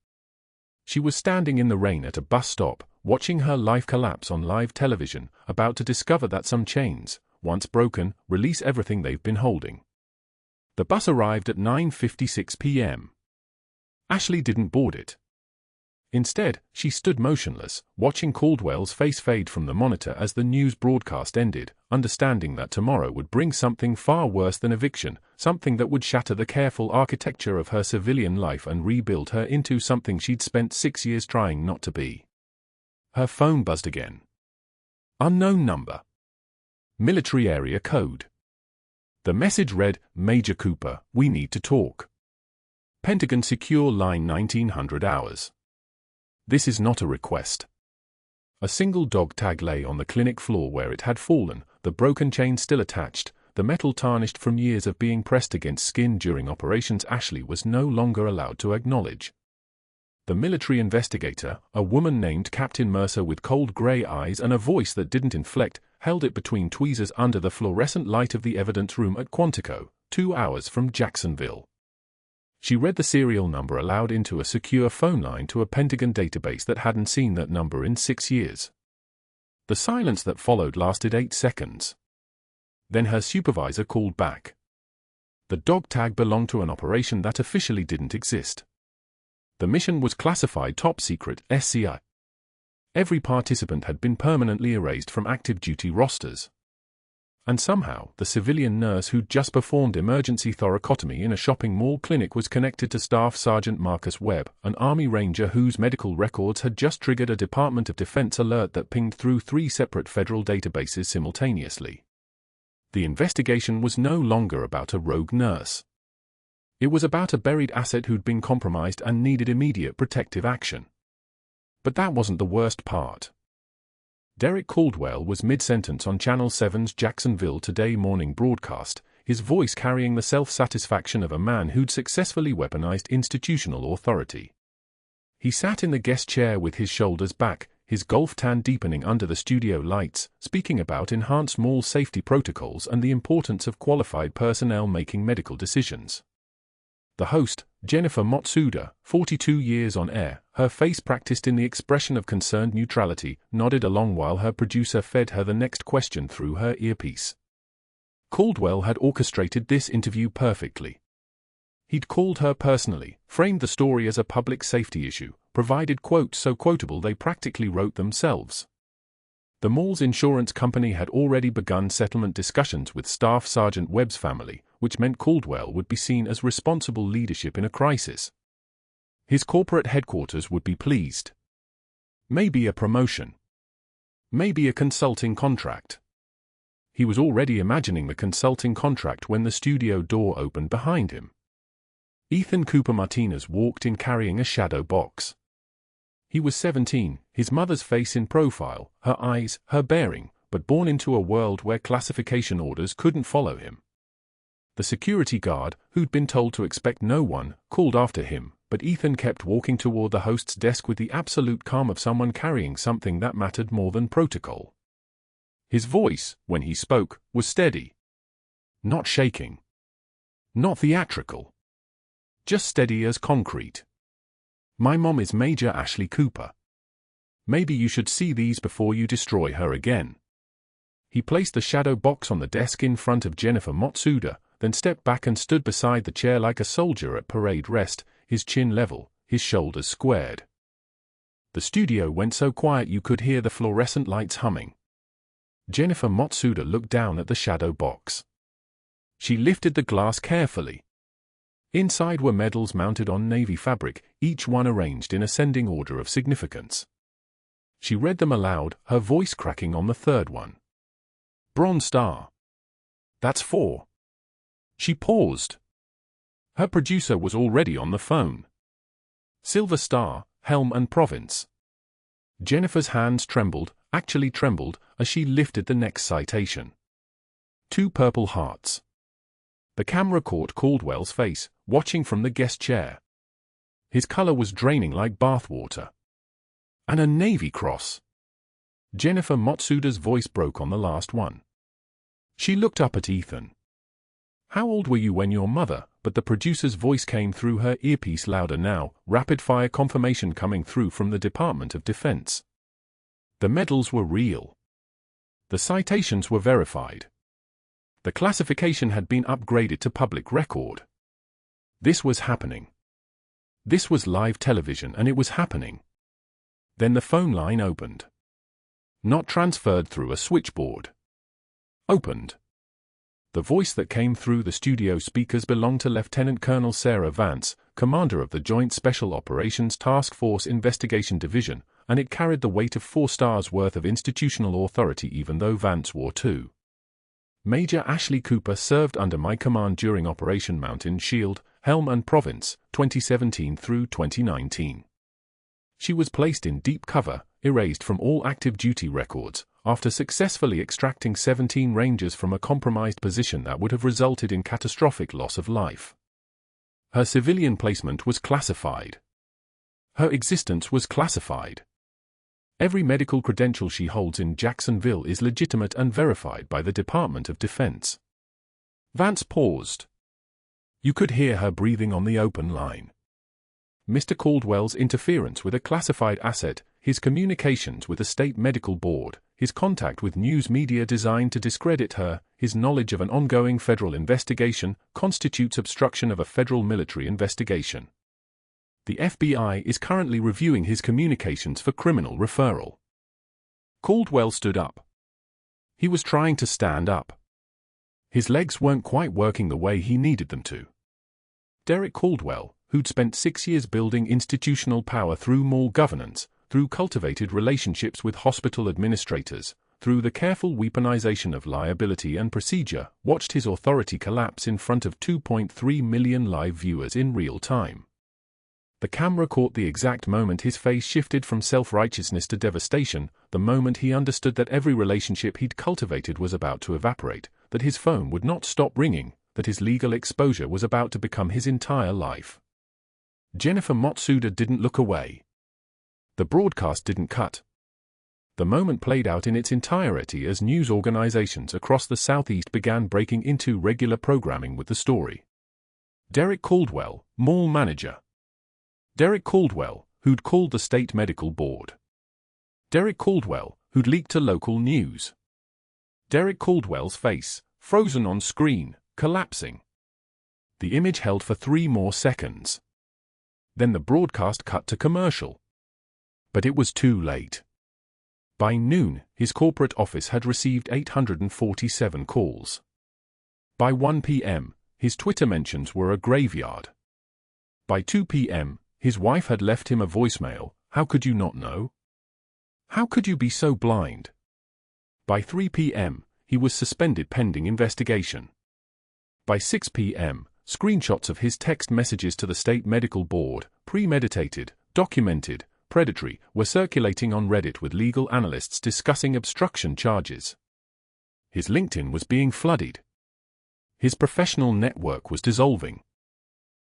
She was standing in the rain at a bus stop, watching her life collapse on live television, about to discover that some chains, once broken, release everything they've been holding. The bus arrived at 9:56 p.m. Ashley didn't board it. Instead, she stood motionless, watching Caldwell's face fade from the monitor as the news broadcast ended, understanding that tomorrow would bring something far worse than eviction, something that would shatter the careful architecture of her civilian life and rebuild her into something she'd spent 6 years trying not to be. Her phone buzzed again. Unknown number. Military area code. The message read, "Major Cooper, we need to talk. Pentagon secure line 1900 hours. This is not a request." A single dog tag lay on the clinic floor where it had fallen, the broken chain still attached, the metal tarnished from years of being pressed against skin during operations Ashley was no longer allowed to acknowledge. The military investigator, a woman named Captain Mercer with cold gray eyes and a voice that didn't inflect, held it between tweezers under the fluorescent light of the evidence room at Quantico, 2 hours from Jacksonville. She read the serial number aloud into a secure phone line to a Pentagon database that hadn't seen that number in 6 years. The silence that followed lasted 8 seconds. Then her supervisor called back. The dog tag belonged to an operation that officially didn't exist. The mission was classified top secret SCI. Every participant had been permanently erased from active duty rosters. And somehow, the civilian nurse who'd just performed emergency thoracotomy in a shopping mall clinic was connected to Staff Sergeant Marcus Webb, an Army Ranger whose medical records had just triggered a Department of Defense alert that pinged through 3 separate federal databases simultaneously. The investigation was no longer about a rogue nurse. It was about a buried asset who'd been compromised and needed immediate protective action. But that wasn't the worst part. Derek Caldwell was mid-sentence on Channel 7's Jacksonville Today morning broadcast, his voice carrying the self-satisfaction of a man who'd successfully weaponized institutional authority. He sat in the guest chair with his shoulders back, his golf tan deepening under the studio lights, speaking about enhanced mall safety protocols and the importance of qualified personnel making medical decisions. The host, Jennifer Matsuda, 42 years on air, her face practiced in the expression of concerned neutrality, nodded along while her producer fed her the next question through her earpiece. Caldwell had orchestrated this interview perfectly. He'd called her personally, framed the story as a public safety issue, provided quotes so quotable they practically wrote themselves. The mall's insurance company had already begun settlement discussions with Staff Sergeant Webb's family, which meant Caldwell would be seen as responsible leadership in a crisis. His corporate headquarters would be pleased. Maybe a promotion. Maybe a consulting contract. He was already imagining the consulting contract when the studio door opened behind him. Ethan Cooper Martinez walked in carrying a shadow box. He was 17, his mother's face in profile, her eyes, her bearing, but born into a world where classification orders couldn't follow him. The security guard, who'd been told to expect no one, called after him, but Ethan kept walking toward the host's desk with the absolute calm of someone carrying something that mattered more than protocol. His voice, when he spoke, was steady. Not shaking. Not theatrical. Just steady as concrete. "My mom is Major Ashley Cooper. Maybe you should see these before you destroy her again." He placed the shadow box on the desk in front of Jennifer Matsuda, then stepped back and stood beside the chair like a soldier at parade rest, his chin level, his shoulders squared. The studio went so quiet you could hear the fluorescent lights humming. Jennifer Matsuda looked down at the shadow box. She lifted the glass carefully. Inside were medals mounted on navy fabric, each one arranged in ascending order of significance. She read them aloud, her voice cracking on the third one. "Bronze Star. That's 4. She paused. Her producer was already on the phone. "Silver Star, Helmand Province." Jennifer's hands trembled, actually trembled, as she lifted the next citation. 2 Purple Hearts. The camera caught Caldwell's face, watching from the guest chair. His color was draining like bathwater. "And a Navy Cross." Jennifer Matsuda's voice broke on the last one. She looked up at Ethan. "How old were you when your mother?" But the producer's voice came through her earpiece louder now, rapid-fire confirmation coming through from the Department of Defense. The medals were real. The citations were verified. The classification had been upgraded to public record. This was happening. This was live television, and it was happening. Then the phone line opened. Not transferred through a switchboard. Opened. The voice that came through the studio speakers belonged to Lieutenant Colonel Sarah Vance, commander of the Joint Special Operations Task Force Investigation Division, and it carried the weight of 4 stars worth of institutional authority even though Vance wore 2. Major Ashley Cooper served under my command during Operation Mountain Shield, Helmand Province, 2017 through 2019. She was placed in deep cover, erased from all active duty records, after successfully extracting 17 Rangers from a compromised position that would have resulted in catastrophic loss of life. Her civilian placement was classified. Her existence was classified. Every medical credential she holds in Jacksonville is legitimate and verified by the Department of Defense. Vance paused. You could hear her breathing on the open line. Mr. Caldwell's interference with a classified asset, his communications with the state medical board, his contact with news media designed to discredit her, his knowledge of an ongoing federal investigation, constitutes obstruction of a federal military investigation. The FBI is currently reviewing his communications for criminal referral. Caldwell stood up. He was trying to stand up. His legs weren't quite working the way he needed them to. Derek Caldwell, who'd spent 6 years building institutional power through mall governance, through cultivated relationships with hospital administrators, through the careful weaponization of liability and procedure, watched his authority collapse in front of 2.3 million live viewers in real time. The camera caught the exact moment his face shifted from self-righteousness to devastation, the moment he understood that every relationship he'd cultivated was about to evaporate, that his phone would not stop ringing, that his legal exposure was about to become his entire life. Jennifer Matsuda didn't look away. The broadcast didn't cut. The moment played out in its entirety as news organizations across the Southeast began breaking into regular programming with the story. Derek Caldwell, mall manager. Derek Caldwell, who'd called the state medical board. Derek Caldwell, who'd leaked to local news. Derek Caldwell's face, frozen on screen, collapsing. The image held for 3 more seconds. Then the broadcast cut to commercial. But it was too late. By noon, his corporate office had received 847 calls. By 1 p.m., his Twitter mentions were a graveyard. By 2 p.m., his wife had left him a voicemail. How could you not know? How could you be so blind? By 3 p.m., he was suspended pending investigation. By 6 p.m., screenshots of his text messages to the state medical board, premeditated, documented, predatory, were circulating on Reddit with legal analysts discussing obstruction charges. His LinkedIn was being flooded. His professional network was dissolving.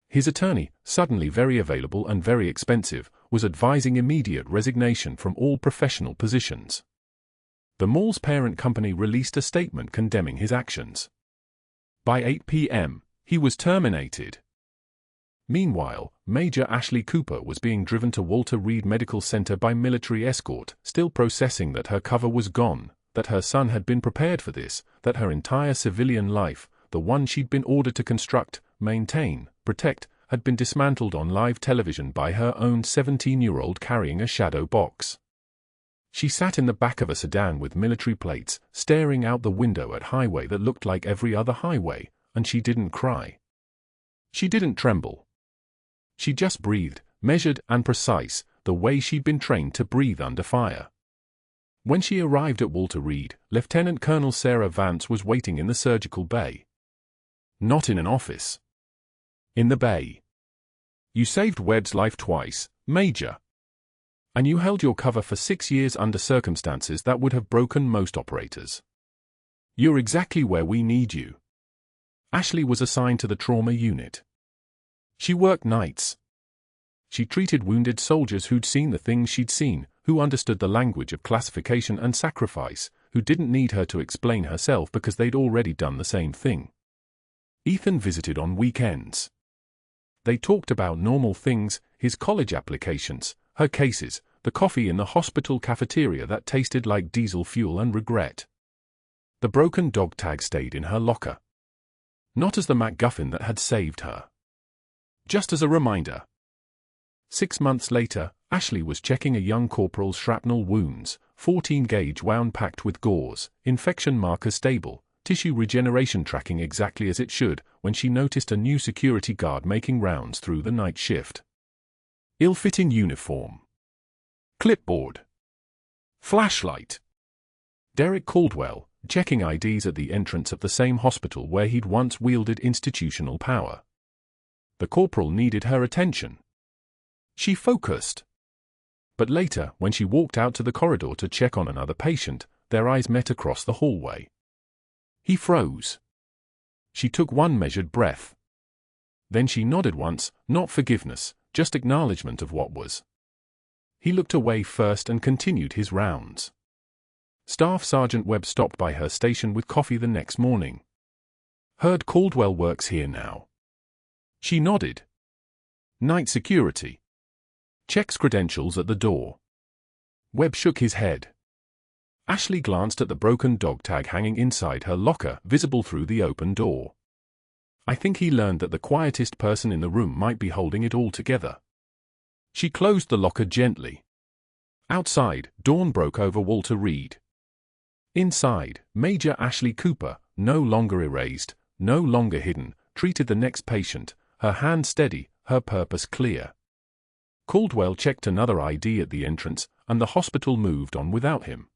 His attorney, suddenly very available and very expensive, was advising immediate resignation from all professional positions. The mall's parent company released a statement condemning his actions. By 8 p.m., he was terminated. Meanwhile, Major Ashley Cooper was being driven to Walter Reed Medical Center by military escort, still processing that her cover was gone, that her son had been prepared for this, that her entire civilian life, the one she'd been ordered to construct, maintain, protect, had been dismantled on live television by her own 17-year-old carrying a shadow box. She sat in the back of a sedan with military plates, staring out the window at highway that looked like every other highway, and she didn't cry. She didn't tremble. She just breathed, measured and precise, the way she'd been trained to breathe under fire. When she arrived at Walter Reed, Lieutenant Colonel Sarah Vance was waiting in the surgical bay. Not in an office. In the bay. You saved Webb's life twice, Major. And you held your cover for 6 years under circumstances that would have broken most operators. You're exactly where we need you. Ashley was assigned to the trauma unit. She worked nights. She treated wounded soldiers who'd seen the things she'd seen, who understood the language of classification and sacrifice, who didn't need her to explain herself because they'd already done the same thing. Ethan visited on weekends. They talked about normal things, his college applications, her cases, the coffee in the hospital cafeteria that tasted like diesel fuel and regret. The broken dog tag stayed in her locker. Not as the MacGuffin that had saved her. Just as a reminder. 6 months later, Ashley was checking a young corporal's shrapnel wounds, 14-gauge wound packed with gauze, infection marker stable, tissue regeneration tracking exactly as it should, when she noticed a new security guard making rounds through the night shift. Ill-fitting uniform. Clipboard. Flashlight. Derek Caldwell, checking IDs at the entrance of the same hospital where he'd once wielded institutional power. The corporal needed her attention. She focused. But later, when she walked out to the corridor to check on another patient, their eyes met across the hallway. He froze. She took one measured breath. Then she nodded once, not forgiveness, just acknowledgement of what was. He looked away first and continued his rounds. Staff Sergeant Webb stopped by her station with coffee the next morning. Heard Caldwell works here now. She nodded. Night security. Checks credentials at the door. Webb shook his head. Ashley glanced at the broken dog tag hanging inside her locker, visible through the open door. I think he learned that the quietest person in the room might be holding it all together. She closed the locker gently. Outside, dawn broke over Walter Reed. Inside, Major Ashley Cooper, no longer erased, no longer hidden, treated the next patient, her hand steady, her purpose clear. Caldwell checked another ID at the entrance, and the hospital moved on without him.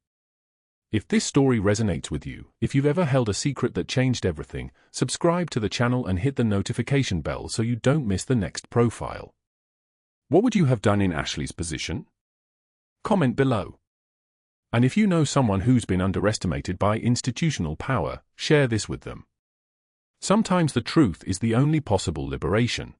If this story resonates with you, if you've ever held a secret that changed everything, subscribe to the channel and hit the notification bell so you don't miss the next profile. What would you have done in Ashley's position? Comment below. And if you know someone who's been underestimated by institutional power, share this with them. Sometimes the truth is the only possible liberation.